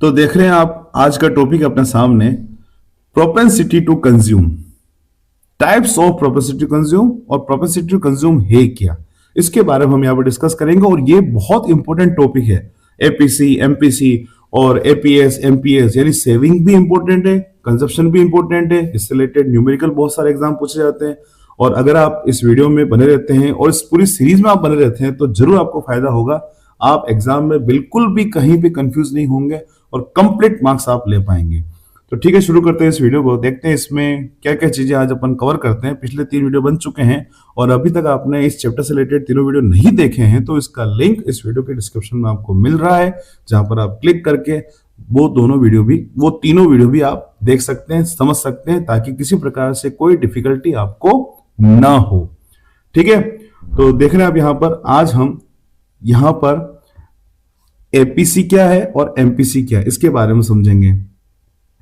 तो देख रहे हैं आप आज का टॉपिक अपने सामने, propensity to consume, types of propensity to consume और प्रोपेंसिटी टू कंज्यूम है क्या, इसके बारे में हम यहाँ पर डिस्कस करेंगे। और ये बहुत इंपॉर्टेंट टॉपिक है। एपीसी, एमपीसी और एपीएस, एमपीएस यानी सेविंग भी इंपॉर्टेंट है, कंजप्शन भी इंपॉर्टेंट है। इससे रिलेटेड न्यूमेरिकल बहुत सारे एग्जाम पूछे जाते हैं। और अगर आप इस वीडियो में बने रहते हैं और इस पूरी सीरीज में आप बने रहते हैं तो जरूर आपको फायदा होगा। आप एग्जाम में बिल्कुल भी कहीं भी कंफ्यूज नहीं होंगे और कंप्लीट मार्क्स आप ले पाएंगे। तो ठीक है, शुरू करते हैं इस वीडियो को। देखते हैं इसमें क्या क्या चीजें आज अपन कवर करते हैं। पिछले 3 वीडियो बन चुके हैं और अभी तक आपने इस चैप्टर से रिलेटेड तीनों वीडियो नहीं देखे हैं तो इसका लिंक इस वीडियो के डिस्क्रिप्शन में आपको मिल रहा है, जहां पर आप क्लिक करके वो तीनों वीडियो भी आप देख सकते हैं, समझ सकते हैं, ताकि किसी प्रकार से कोई डिफिकल्टी आपको ना हो। ठीक है, तो देख रहे हैं आप यहां पर, आज हम यहां पर एपीसी क्या है और एमपीसी क्या है इसके बारे में समझेंगे।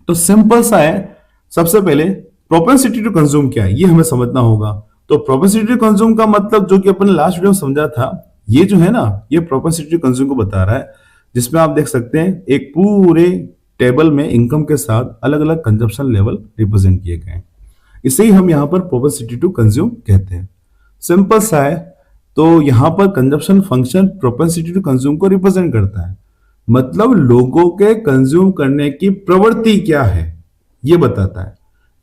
तो सिंपल सा है, सबसे पहले प्रोपेंसिटी टू कंज्यूम क्या है ये हमें समझना होगा। तो प्रोपेंसिटी टू कंज्यूम का मतलब जो कि अपन लास्ट वीडियो में समझा था, ये जो है ना, ये प्रोपेंसिटी टू कंज्यूम को बता रहा है, जिसमें आप देख सकते हैं एक पूरे टेबल में इनकम के साथ अलग अलग कंजप्शन लेवल रिप्रेजेंट किए गए हैं। इसे ही हम यहां पर प्रोपेंसिटी टू कंज्यूम कहते हैं। सिंपल सा है। तो यहां पर consumption function propensity to consume को रिप्रेजेंट करता है, मतलब लोगों के कंज्यूम करने की प्रवृत्ति क्या है ये बताता है।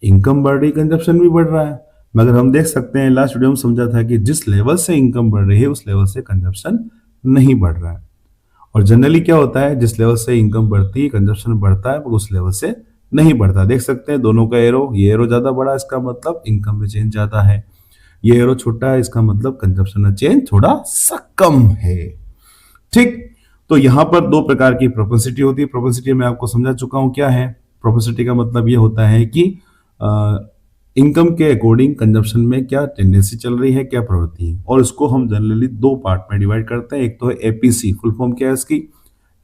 इनकम बढ़ रही, कंजप्शन भी बढ़ रहा है, मगर हम देख सकते हैं लास्ट वीडियो में समझा था कि जिस लेवल से इनकम बढ़ रही है उस लेवल से कंजप्शन नहीं बढ़ रहा है। और जनरली क्या होता है, जिस लेवल से इनकम बढ़ती है कंजप्शन बढ़ता है, उस लेवल से नहीं बढ़ता। देख सकते हैं दोनों का एरो, ये एरो ज्यादा बड़ा, इसका मतलब इनकम में चेंज ज्यादा है। ये एरो छोटा है, इसका मतलब कंजप्शन में चेंज थोड़ा सा कम है। ठीक, तो यहां पर 2 प्रकार की प्रोपेंसिटी होती है। प्रोपेंसिटी मैं आपको समझा चुका हूं क्या है। प्रोपेंसिटी का मतलब ये होता है कि इनकम के अकॉर्डिंग कंजप्शन में क्या टेंडेंसी चल रही है, क्या प्रवृत्ति है। और इसको हम जनरली 2 पार्ट में डिवाइड करते हैं। एक तो है एपीसी, फुल फॉर्म क्या है इसकी,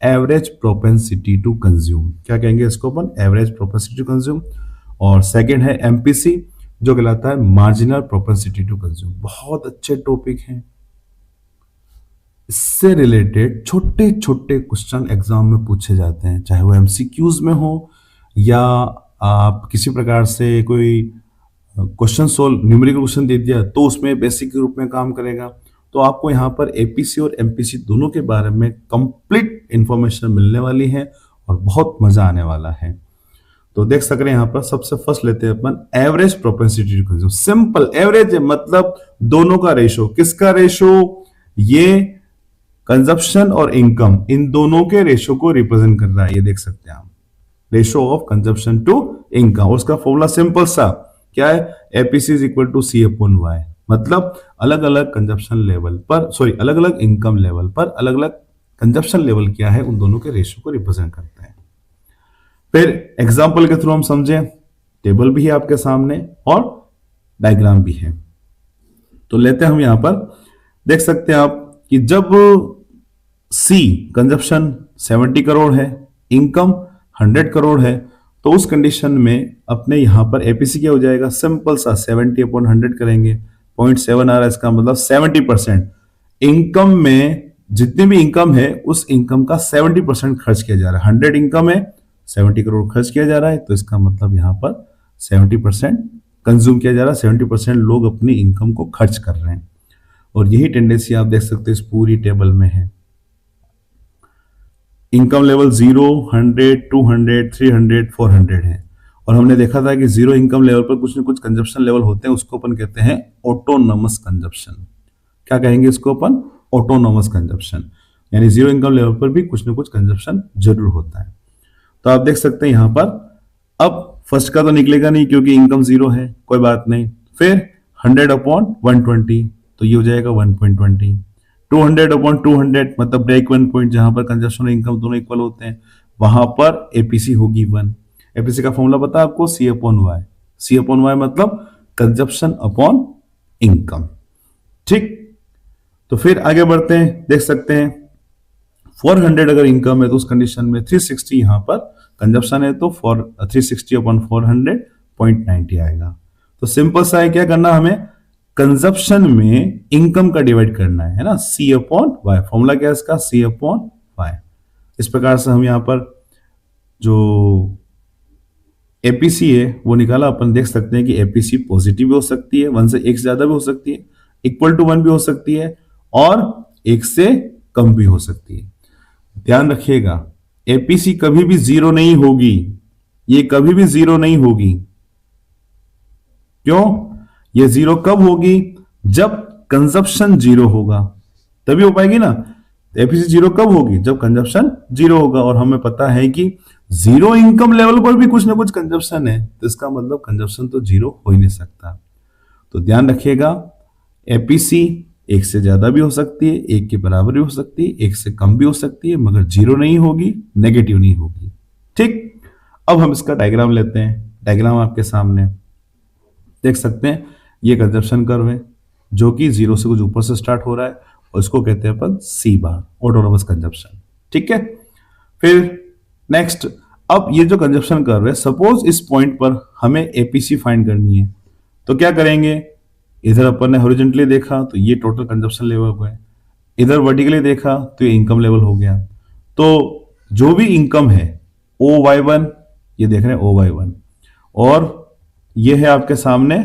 एवरेज प्रोपेंसिटी टू कंज्यूम, क्या कहेंगे इसको अपन, एवरेज प्रोपेंसिटी टू कंज्यूम। और सेकेंड है एमपीसी, जो कहलाता है मार्जिनल प्रोपेंसिटी टू कंज्यूम। बहुत अच्छे टॉपिक हैं। इससे रिलेटेड छोटे छोटे क्वेश्चन एग्जाम में पूछे जाते हैं, चाहे वो एमसीक्यूज में हो या आप किसी प्रकार से कोई क्वेश्चन सोल्व, न्यूमेरिकल क्वेश्चन दे दिया तो उसमें बेसिक के रूप में काम करेगा। तो आपको यहाँ पर एपीसी और एमपीसी दोनों के बारे में कंप्लीट इंफॉर्मेशन मिलने वाली है और बहुत मजा आने वाला है। तो देख सक रहे हैं यहाँ पर, सबसे फर्स्ट लेते हैं अपन average propensity to consume. Simple, average है मतलब दोनों का रेशो। किसका रेशो, ये कंजप्शन और इनकम, इन दोनों के रेशो को रिप्रेजेंट कर रहा है। ये देख सकते हैं आप, ratio of consumption to income. और उसका फॉर्मूला सिंपल सा क्या है, APC is equal to C upon Y. मतलब अलग अलग कंजप्शन लेवल पर, अलग अलग इनकम लेवल पर अलग अलग कंजप्शन लेवल क्या है, उन दोनों के रेशो को रिप्रेजेंट करते हैं। फिर एग्जाम्पल के थ्रू हम समझें, टेबल भी है आपके सामने और डायग्राम भी है। तो लेते हैं हम यहां पर, देख सकते हैं आप कि जब सी कंजप्शन 70 करोड़ है, इनकम 100 करोड़ है, तो उस कंडीशन में अपने यहां पर एपीसी क्या हो जाएगा, सिंपल सा 70 अपॉन 100 करेंगे, 0.7 आ रहा है, इसका मतलब 70%। इनकम में जितनी भी इनकम है उस इनकम का 70% खर्च किया जा रहा है। 100 इनकम है, 70 करोड़ खर्च किया जा रहा है, तो इसका मतलब यहां पर 70% कंज्यूम किया जा रहा है, 70% लोग अपनी इनकम को खर्च कर रहे हैं। और यही टेंडेंसी आप देख सकते हैं इस पूरी टेबल में है। इनकम लेवल 0, 100, 200, 300, 400 है। और हमने देखा था कि 0 इनकम लेवल पर कुछ न कुछ कंजप्शन लेवल होते हैं, उसको अपन कहते हैं ऑटोनोमस कंजप्शन। क्या कहेंगे इसको अपन, ऑटोनोमस कंजप्शन। यानी 0 इनकम लेवल पर भी कुछ न कुछ कंजप्शन जरूर होता है। तो आप देख सकते हैं यहां पर, अब फर्स्ट का तो निकलेगा नहीं क्योंकि इनकम 0 है, कोई बात नहीं। फिर 100 अपॉन 120, तो ये हो जाएगा 1.20। 200 अपॉन 200 मतलब ब्रेक इवन पॉइंट, जहां पर कंजप्शन और इनकम दोनों इक्वल होते हैं, वहां पर एपीसी होगी 1। एपीसी का फॉर्मूला पता है आपको, सी अपॉन वाई। सी अपॉन वाई मतलब कंजप्शन अपॉन इनकम। ठीक, तो फिर आगे बढ़ते हैं, देख सकते हैं 400 अगर इनकम है तो उस कंडीशन में 360 यहां पर कंजप्शन है, तो 360 अपॉन 400 0.90 आएगा। तो सिंपल सा है, क्या करना हमें, कंजप्शन में इनकम का डिवाइड करना है ना, सी अपॉन वाई। फॉर्मूला क्या है इसका, सी अपॉन वाई। इस प्रकार से हम यहां पर जो एपीसी है वो निकाला, अपन देख सकते हैं कि एपीसी पॉजिटिव भी हो सकती है, 1 से 1 से ज्यादा भी हो सकती है, इक्वल टू 1 भी हो सकती है, और 1 से कम भी हो सकती है। ध्यान रखिएगा, एपीसी कभी भी जीरो नहीं होगी, ये कभी भी जीरो नहीं होगी। क्यों? ये जीरो कब होगी? जब कंजप्शन जीरो होगा, तभी हो पाएगी ना। एफिसी जीरो कब होगी? जब कंजप्शन जीरो होगा, और हमें पता है कि जीरो इनकम लेवल पर भी कुछ ना कुछ कंजप्शन है, तो इसका मतलब कंजप्शन तो जीरो हो ही नहीं सकता। तो ध्यान रखिएगा, एपीसी 1 से ज्यादा भी हो सकती है, 1 के बराबर भी हो सकती है, 1 से कम भी हो सकती है, मगर जीरो नहीं होगी, नेगेटिव नहीं होगी। ठीक, अब हम इसका डायग्राम लेते हैं। डायग्राम आपके सामने देख सकते हैं, ये कंजप्शन कर्व है जो कि जीरो से कुछ ऊपर से स्टार्ट हो रहा है, और इसको कहते हैं अपन सी बार, ऑटोनोमस कंजप्शन। ठीक है, फिर नेक्स्ट, अब ये जो कंजप्शन कर्व है, सपोज इस पॉइंट पर हमें एपीसी फाइंड करनी है, तो क्या करेंगे? इधर अपन ने हॉरिजॉन्टली देखा तो ये टोटल कंजप्शन लेवल हो है, इधर वर्टिकली देखा तो ये इनकम लेवल हो गया। तो जो भी इनकम है OY1, ये देख रहे हैं OY1, और ये है आपके सामने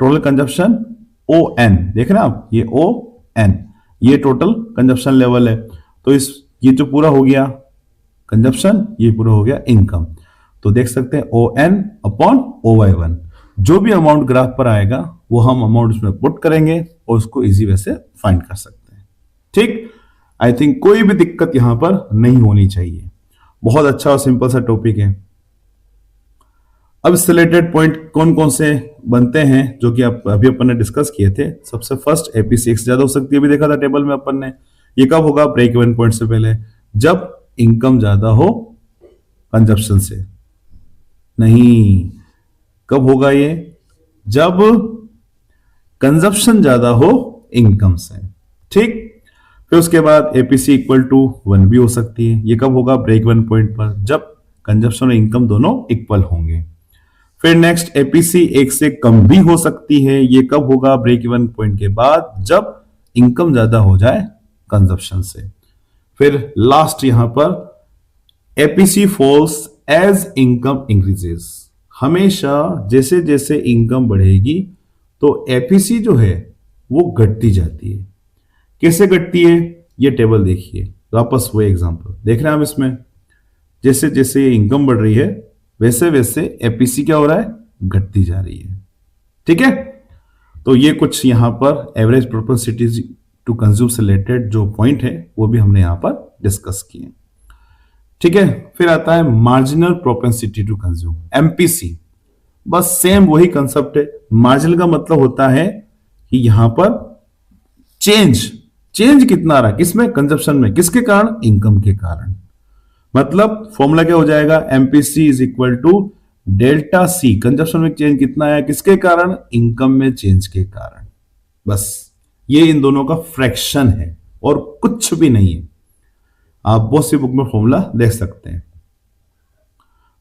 टोटल कंजप्शन ON, देख रहे हैं आप, ये ON, ये टोटल कंजप्शन लेवल है। तो इस ये जो पूरा हो गया कंजप्शन, ये पूरा हो गया इनकम। तो देख सकते हैं ON अपॉन OY1, जो भी अमाउंट ग्राफ पर आएगा वो हम अमाउंट उसमें पुट करेंगे और उसको इजी वे से फाइंड कर सकते हैं। ठीक, आई थिंक कोई भी दिक्कत यहां पर नहीं होनी चाहिए। बहुत अच्छा और सिंपल सा टॉपिक है। अब इससे रिलेटेड पॉइंट कौन कौन से बनते हैं जो कि आप अभी अपन ने डिस्कस किए थे। सबसे फर्स्ट, एपीसी 1 से ज्यादा हो सकती है, अभी देखा था टेबल में अपन ने। ये कब होगा? ब्रेक इवन पॉइंट से पहले, जब इनकम ज्यादा हो कंजप्शन से। नहीं, कब होगा ये? जब कंजप्शन ज्यादा हो इनकम से। ठीक, फिर उसके बाद एपीसी इक्वल टू 1 भी हो सकती है। ये कब होगा? ब्रेक इवन पॉइंट पर, जब कंजप्शन और इनकम दोनों इक्वल होंगे। फिर नेक्स्ट, एपीसी 1 से कम भी हो सकती है। ये कब होगा? ब्रेक इवन पॉइंट के बाद, जब इनकम ज्यादा हो जाए कंजप्शन से। फिर लास्ट यहां पर, APC falls as income increases. हमेशा जैसे जैसे इनकम बढ़ेगी तो एपीसी जो है वो घटती जाती है। कैसे घटती है? ये टेबल देखिए, वापस वो एग्जांपल देख रहे हैं आप इसमें। जैसे जैसे ये इनकम बढ़ रही है वैसे वैसे एपीसी क्या हो रहा है? घटती जा रही है। ठीक है, तो ये कुछ यहां पर एवरेज प्रोपेंसिटी टू कंज्यूम से रिलेटेड जो पॉइंट है वो भी हमने यहां पर डिस्कस किए। ठीक है, फिर आता है marginal propensity to consume, MPC. बस सेम वही कंसेप्ट है। मार्जिनल का मतलब होता है कि यहां पर चेंज चेंज कितना आ रहा है, किसमें? कंजप्शन में। किसके कारण? इनकम के कारण। मतलब फॉर्मूला क्या हो जाएगा? MPC is equal to delta C. Consumption में चेंज कितना आया, किसके कारण? इनकम में चेंज के कारण। बस ये इन दोनों का फ्रैक्शन है और कुछ भी नहीं है। आप बहुत सी बुक में फॉर्मूला देख सकते हैं।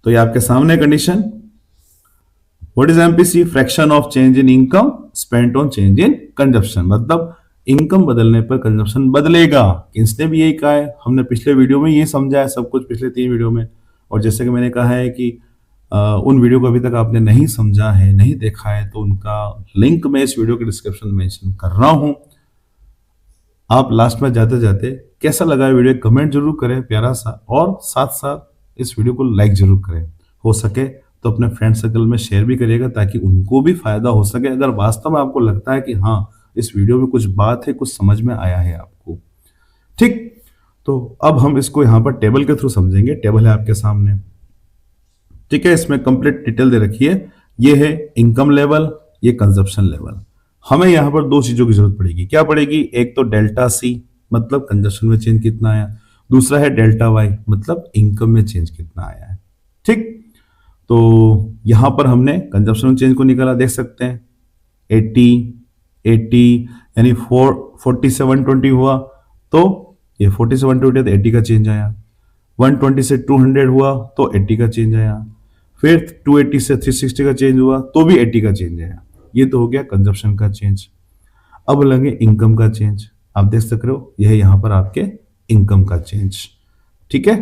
तो ये आपके सामने condition, what is MPC? Fraction of change in income spent on change in consumption. मतलब इनकम बदलने पर कंजप्शन बदलेगा। किसने भी यही कहा है, हमने पिछले वीडियो में ये समझा है सब कुछ, पिछले 3 वीडियो में। और जैसे कि मैंने कहा है कि उन वीडियो को अभी तक आपने नहीं समझा है, नहीं देखा है, तो उनका लिंक मैं इस वीडियो के डिस्क्रिप्शन में मेंशन कर रहा हूं। आप लास्ट में जाते जाते कैसा लगा वीडियो कमेंट जरूर करें प्यारा सा, और साथ साथ इस वीडियो को लाइक जरूर करें। हो सके तो अपने फ्रेंड सर्कल में शेयर भी करिएगा ताकि उनको भी फायदा हो सके, अगर वास्तव में आपको लगता है कि हाँ इस वीडियो में कुछ बात है, कुछ समझ में आया है आपको। ठीक, तो अब हम इसको यहां पर टेबल के थ्रू समझेंगे। टेबल है आपके सामने, ठीक है, इसमें कंप्लीट डिटेल दे रखी है। ये है इनकम लेवल, ये कंजप्शन लेवल। हमें यहां पर 2 चीजों की जरूरत पड़ेगी। क्या पड़ेगी? एक तो डेल्टा सी, मतलब कंजप्शन में चेंज कितना आया। दूसरा है डेल्टा वाई, मतलब इनकम में चेंज कितना आया है। ठीक, तो यहां पर हमने कंजप्शन में चेंज को निकाला, देख सकते हैं 80 यानी 4720 हुआ, तो ये 4720 तो 80 का चेंज आया। 120 से 200 हुआ तो 80 का चेंज आया। फिर 280 से 360 का चेंज हुआ तो भी 80 का चेंज आया। ये तो हो गया कंजप्शन का चेंज। अब लगे इनकम का चेंज। आप देख सक रहे हो, यह यहां पर आपके इनकम का चेंज। ठीक है,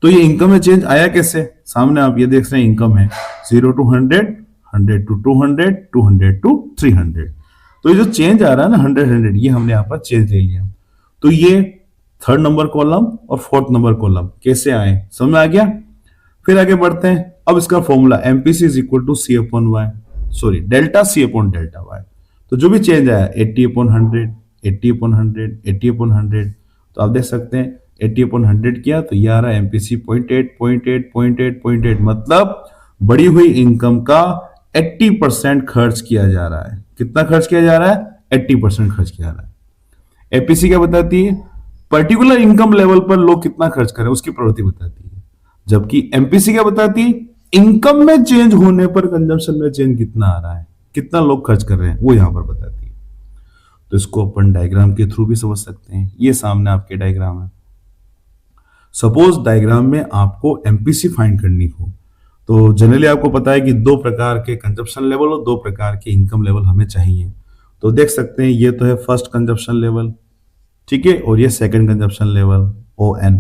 तो ये इनकम में चेंज आया कैसे? सामने आप ये देख रहे हैं इनकम है 0 to 100, 100 to 200, 200 to 300। तो ये जो चेंज आ रहा है ना 100 100, ये हमने यहाँ पर चेंज ले लिया। तो ये थर्ड नंबर कॉलम और फोर्थ नंबर कॉलम कैसे आए, समझ में आ गया? फिर आगे बढ़ते हैं। अब इसका formula MPC is equal to C upon Y, sorry delta C upon delta Y. तो जो भी चेंज आया 80 अपॉन 100, 80 अपॉन 100, 80 अपॉन 100, तो आप देख सकते हैं 80 अपॉन 100 किया तो ये आ रहा है एमपीसी 0.8, 0.8, 0.8, 0.8, मतलब बढ़ी हुई इनकम का 80% खर्च किया जा रहा है। कितना खर्च किया जा रहा है? 80% खर्च किया जा रहा है। एपीसी क्या बताती है? पर्टिकुलर इनकम लेवल पर लोग कितना खर्च कर रहे हैं उसकी प्रवृत्ति बताती है। जबकि एमपीसी क्या बताती है? इनकम में चेंज होने पर कंजम्पशन में चेंज कितना आ रहा है, कितना लोग खर्च कर रहे हैं, वो यहां पर बताती है। तो इसको अपन डायग्राम के थ्रू भी समझ सकते हैं। ये सामने आपके डायग्राम है। सपोज डायग्राम में आपको एमपीसी फाइंड करनी हो तो जनरली आपको पता है कि दो प्रकार के कंजप्शन लेवल और दो प्रकार के इनकम लेवल हमें चाहिए। तो देख सकते हैं ये तो है फर्स्ट कंजप्शन लेवल, ठीक है, और ये second consumption level O N.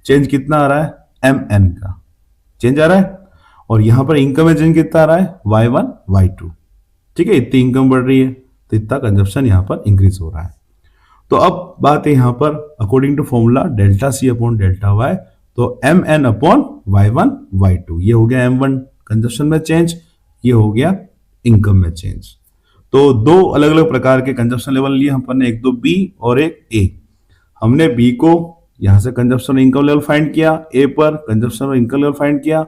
Change कितना आ रहा है? एम एन का चेंज आ रहा है। और यहां पर इनकम में चेंज कितना आ रहा है? Y1 Y2, ठीक है, इतनी इनकम बढ़ रही है तो इतना कंजप्शन यहां पर इंक्रीज हो रहा है। तो अब बात है यहां पर according to formula delta C upon delta Y, तो M N upon Y1 Y2, ये हो गया M1 कंजप्शन में चेंज, ये हो गया इनकम में चेंज। तो दो अलग अलग प्रकार के कंजप्शन लेवल लिए हम ने, एक तो बी और एक ए। हमने बी को यहां से कंजप्शन और इनकम लेवल फाइंड किया, ए पर कंजप्शन और इनकम लेवल फाइंड किया,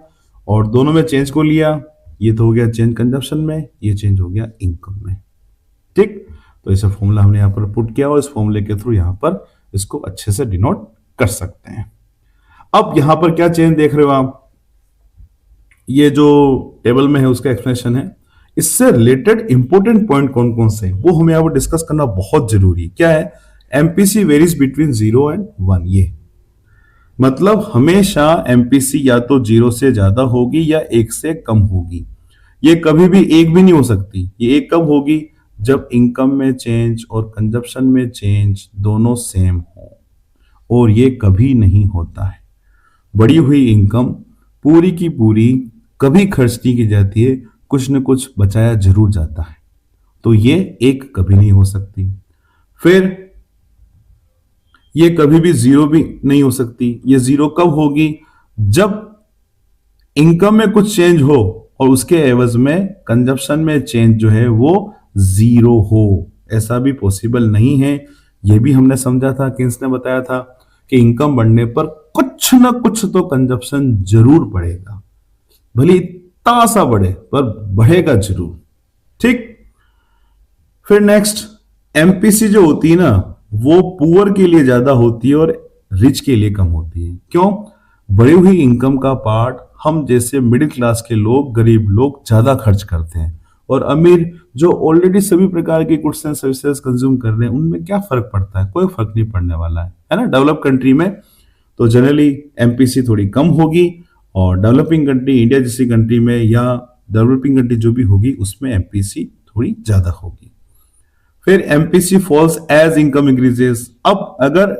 और दोनों में चेंज को लिया। ये तो हो गया चेंज कंजप्शन में, ये चेंज हो गया इनकम में, ठीक। तो इसे फॉर्मूला हमने यहां पर पुट किया और इस फॉर्मूले के थ्रू यहां पर इसको अच्छे से डिनोट कर सकते हैं। अब यहां पर क्या चेंज देख रहे हो आप? ये जो टेबल में है उसका एक्सप्लेनेशन है। इससे रिलेटेड इंपॉर्टेंट पॉइंट कौन कौन से हैं वो हमें यहां पर डिस्कस करना बहुत जरूरी है। क्या है? MPC varies between 0 and 1। ये मतलब हमेशा एमपीसी या तो 0 से ज्यादा होगी या 1 से कम होगी। ये कभी भी 1 भी नहीं हो सकती। ये 1 कब होगी? जब इनकम में चेंज और कंजप्शन में चेंज दोनों सेम हो, और ये कभी नहीं होता है। बढ़ी हुई इनकम पूरी की पूरी कभी खर्च नहीं की जाती है, कुछ न कुछ बचाया जरूर जाता है। तो ये 1 कभी नहीं हो सकती। फिर ये कभी भी 0 भी नहीं हो सकती। ये 0 कब होगी? जब इनकम में कुछ चेंज हो और उसके एवज में कंजप्शन में चेंज जो है वो 0 हो। ऐसा भी पॉसिबल नहीं है। ये भी हमने समझा था, किन्स ने बताया था कि इनकम बढ़ने पर कुछ ना कुछ तो कंजप्शन जरूर बढ़ेगा, भले इतना सा बढ़े पर बढ़ेगा जरूर, ठीक। फिर नेक्स्ट, एमपीसी जो होती है ना वो पुअर के लिए ज्यादा होती है और रिच के लिए कम होती है। क्यों? बढ़ी हुई इनकम का पार्ट हम जैसे मिडिल क्लास के लोग, गरीब लोग ज्यादा खर्च करते हैं, और अमीर जो ऑलरेडी सभी प्रकार के गुड्स एंड सर्विसेज कंज्यूम कर रहे हैं उनमें क्या फर्क पड़ता है? कोई फर्क नहीं पड़ने वाला है ना। डेवलप कंट्री में तो जनरली एमपीसी थोड़ी कम होगी, और डेवलपिंग कंट्री, इंडिया जैसी कंट्री में या डेवलपिंग कंट्री जो भी होगी उसमें एमपीसी थोड़ी ज्यादा होगी। फिर MPC falls as income increases. अब अगर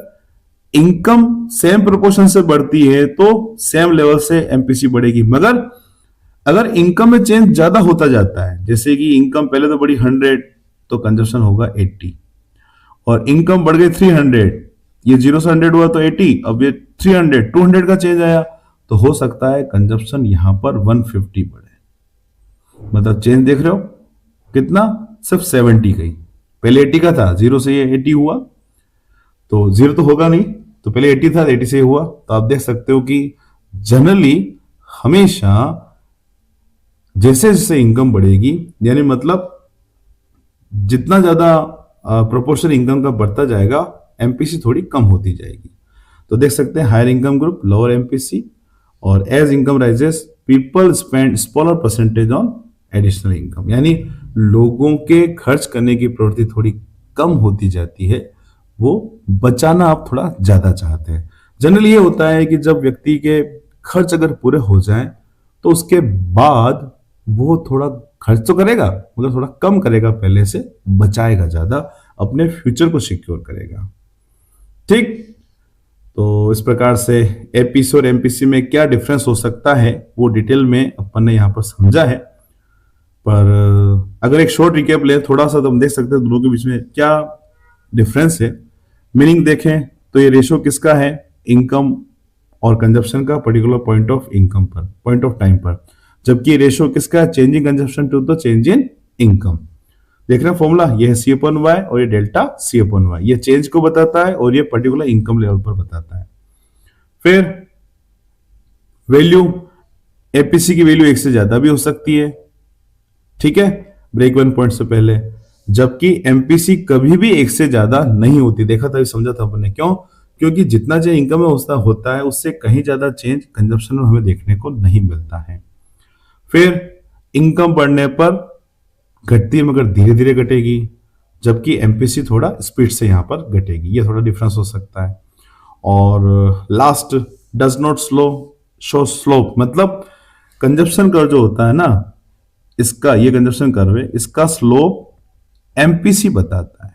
इनकम सेम प्रोपोर्शन से बढ़ती है तो सेम लेवल से एमपीसी बढ़ेगी, मगर अगर इनकम में चेंज ज्यादा होता जाता है, जैसे कि इनकम पहले तो बढ़ी 100 तो कंजप्शन होगा 80, और इनकम बढ़ गई 300, ये 0 से 100 हुआ तो 80, अब ये 300 200 का चेंज आया, तो हो सकता है कंजप्शन यहां पर 150 बढ़े। मतलब चेंज देख रहे हो कितना? सिर्फ 70 गई, पहले 80 का था, 0 से ये 80 हुआ, तो 0 तो होगा नहीं, तो पहले 80 था, 80 से हुआ। तो आप देख सकते हो कि जनरली हमेशा जैसे जैसे इनकम बढ़ेगी, यानी मतलब जितना ज्यादा प्रोपोर्शन इनकम का बढ़ता जाएगा एमपीसी थोड़ी कम होती जाएगी। तो देख सकते हैं higher income group lower MPC, और as income rises people spend smaller percentage on additional income, यानी लोगों के खर्च करने की प्रवृत्ति थोड़ी कम होती जाती है, वो बचाना आप थोड़ा ज्यादा चाहते हैं। जनरली ये होता है कि जब व्यक्ति के खर्च अगर पूरे हो जाएं तो उसके बाद वो थोड़ा खर्च तो करेगा मगर थोड़ा कम करेगा, पहले से बचाएगा ज्यादा, अपने फ्यूचर को सिक्योर करेगा, ठीक। तो इस प्रकार से एपीसी और एमपीसी में क्या डिफरेंस हो सकता है वो डिटेल में अपन ने यहाँ पर समझा है। पर अगर एक शॉर्ट रिकैप ले थोड़ा सा तो हम देख सकते हैं दोनों के बीच में क्या डिफरेंस है। मीनिंग देखें तो ये रेशो किसका है, इनकम और कंजप्शन का पर्टिकुलर पॉइंट ऑफ इनकम पर, पॉइंट ऑफ टाइम पर, जबकि रेशो किसका है, change in consumption to the change in income. देख रहे हैं फॉर्मूला, ये है सी अपॉन वाई और ये डेल्टा सी अपॉन वाई, ये चेंज को बताता है और ये पर्टिकुलर इनकम लेवल पर बताता है। फिर वैल्यू, एपीसी की वैल्यू एक से ज्यादा भी हो सकती है, ठीक है, ब्रेक इवन पॉइंट से पहले, जबकि एमपीसी कभी भी एक से ज्यादा नहीं होती। देखा था, समझा था अपने, क्यों, क्योंकि जितना जो इनकम में होता है उससे कहीं ज्यादा चेंज कंजप्शन में हमें देखने को नहीं मिलता है। फिर इनकम बढ़ने पर घटती है मगर धीरे धीरे घटेगी, जबकि एमपीसी थोड़ा स्पीड से यहां पर घटेगी, ये थोड़ा डिफरेंस हो सकता है। और last, does not show slope, मतलब कंजप्शन कर्व जो होता है ना, इसका ये कंजप्शन कर्व है, इसका स्लोप एमपीसी बताता है।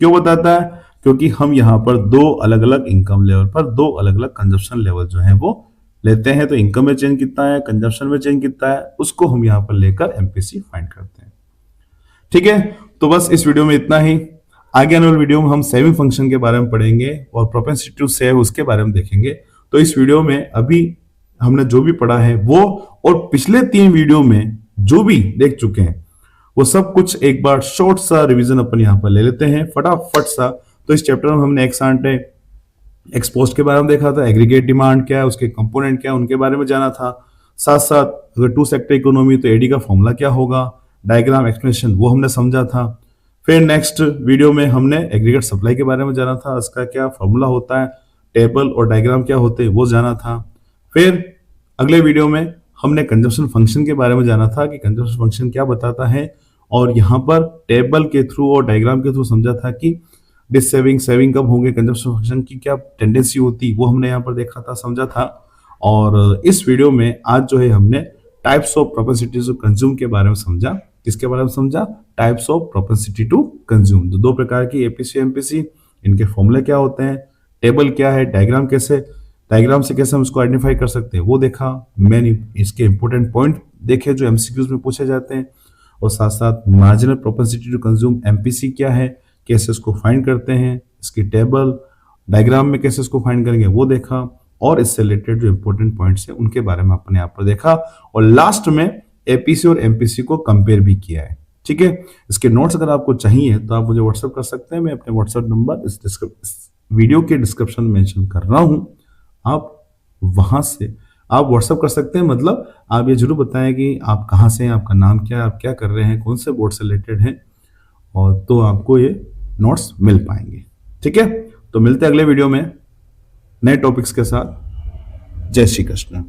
क्यों बताता है, क्योंकि हम यहां पर दो अलग अलग इनकम लेवल पर दो अलग अलग कंजप्शन लेवल जो है वो लेते हैं। तो इनकम में चेंज कितना है, कंजप्शन में चेंज कितना है, उसको हम यहां पर लेकर एमपीसी फाइंड करते हैं। ठीक है, तो बस इस वीडियो में इतना ही। आगे आने वाले वीडियो में हम सेविंग फंक्शन के बारे में पढ़ेंगे और प्रोपेंसिटी टू सेव उसके बारे में देखेंगे। तो इस वीडियो में अभी हमने जो भी पढ़ा है वो और पिछले 3 वीडियो में जो भी देख चुके हैं वो सब कुछ एक बार शॉर्ट सा रिवीजन अपन यहां पर ले लेते हैं फटाफट सा। तो इस चैप्टर में हमने एक्स आंटे एक्सपोस्ट के बारे में देखा था, एग्रीगेट डिमांड क्या है, उसके कंपोनेंट क्या है, उनके बारे में जाना था। साथ साथ अगर 2 सेक्टर इकोनॉमी तो एडी का फॉर्मूला क्या होगा, डायग्राम एक्सप्लेनेशन वो हमने समझा था। फिर नेक्स्ट वीडियो में हमने एग्रीगेट सप्लाई के बारे में जाना था, उसका क्या फॉर्मूला होता है, टेबल और डायग्राम क्या होते हैं वो जाना था। फिर अगले वीडियो में हमने कंजप्शन फंक्शन के बारे में जाना था कि कंजप्शन फंक्शन क्या बताता है, और यहाँ पर टेबल के थ्रू और डायग्राम के थ्रू समझा था कि डिस सेविंग सेविंग कब होंगे, कंजप्शन फंक्शन की क्या टेंडेंसी होती वो हमने यहाँ पर देखा था, समझा था। और इस वीडियो में आज जो है हमने types of propensities to consume के बारे में समझा। किसके बारे में समझा, types of propensity to consume. दो प्रकार की एपीसी एमपीसी, इनके फॉर्मूले क्या होते हैं, टेबल क्या है, डायग्राम कैसे, डायग्राम से कैसे हम इसको आइडेंटिफाई कर सकते हैं वो देखा। मैंने इसके इंपॉर्टेंट पॉइंट देखे जो एमसीक्यूज में पूछे जाते हैं, और साथ साथ marginal propensity to consume MPC क्या है, कैसे इसको फाइंड करते हैं, इसकी टेबल डायग्राम में कैसे इसको फाइंड करेंगे वो देखा, और इससे रिलेटेड जो इंपॉर्टेंट पॉइंट्स है उनके बारे में अपने यहाँ पर देखा, और लास्ट में एपीसी और एमपीसी को कंपेयर भी किया है। ठीक है, इसके नोट्स अगर आपको चाहिए तो आप मुझे व्हाट्सएप कर सकते हैं, मैं अपने व्हाट्सएप नंबर इस वीडियो के डिस्क्रिप्शन में मेंशन कर रहा हूं, आप वहां से आप व्हाट्सएप कर सकते हैं। मतलब आप ये जरूर बताएं कि आप कहाँ से हैं, आपका नाम क्या है, आप क्या कर रहे हैं, कौन से बोर्ड से रिलेटेड हैं, और तो आपको ये नोट्स मिल पाएंगे। ठीक है, तो मिलते हैं अगले वीडियो में नए टॉपिक्स के साथ। जय श्री कृष्ण।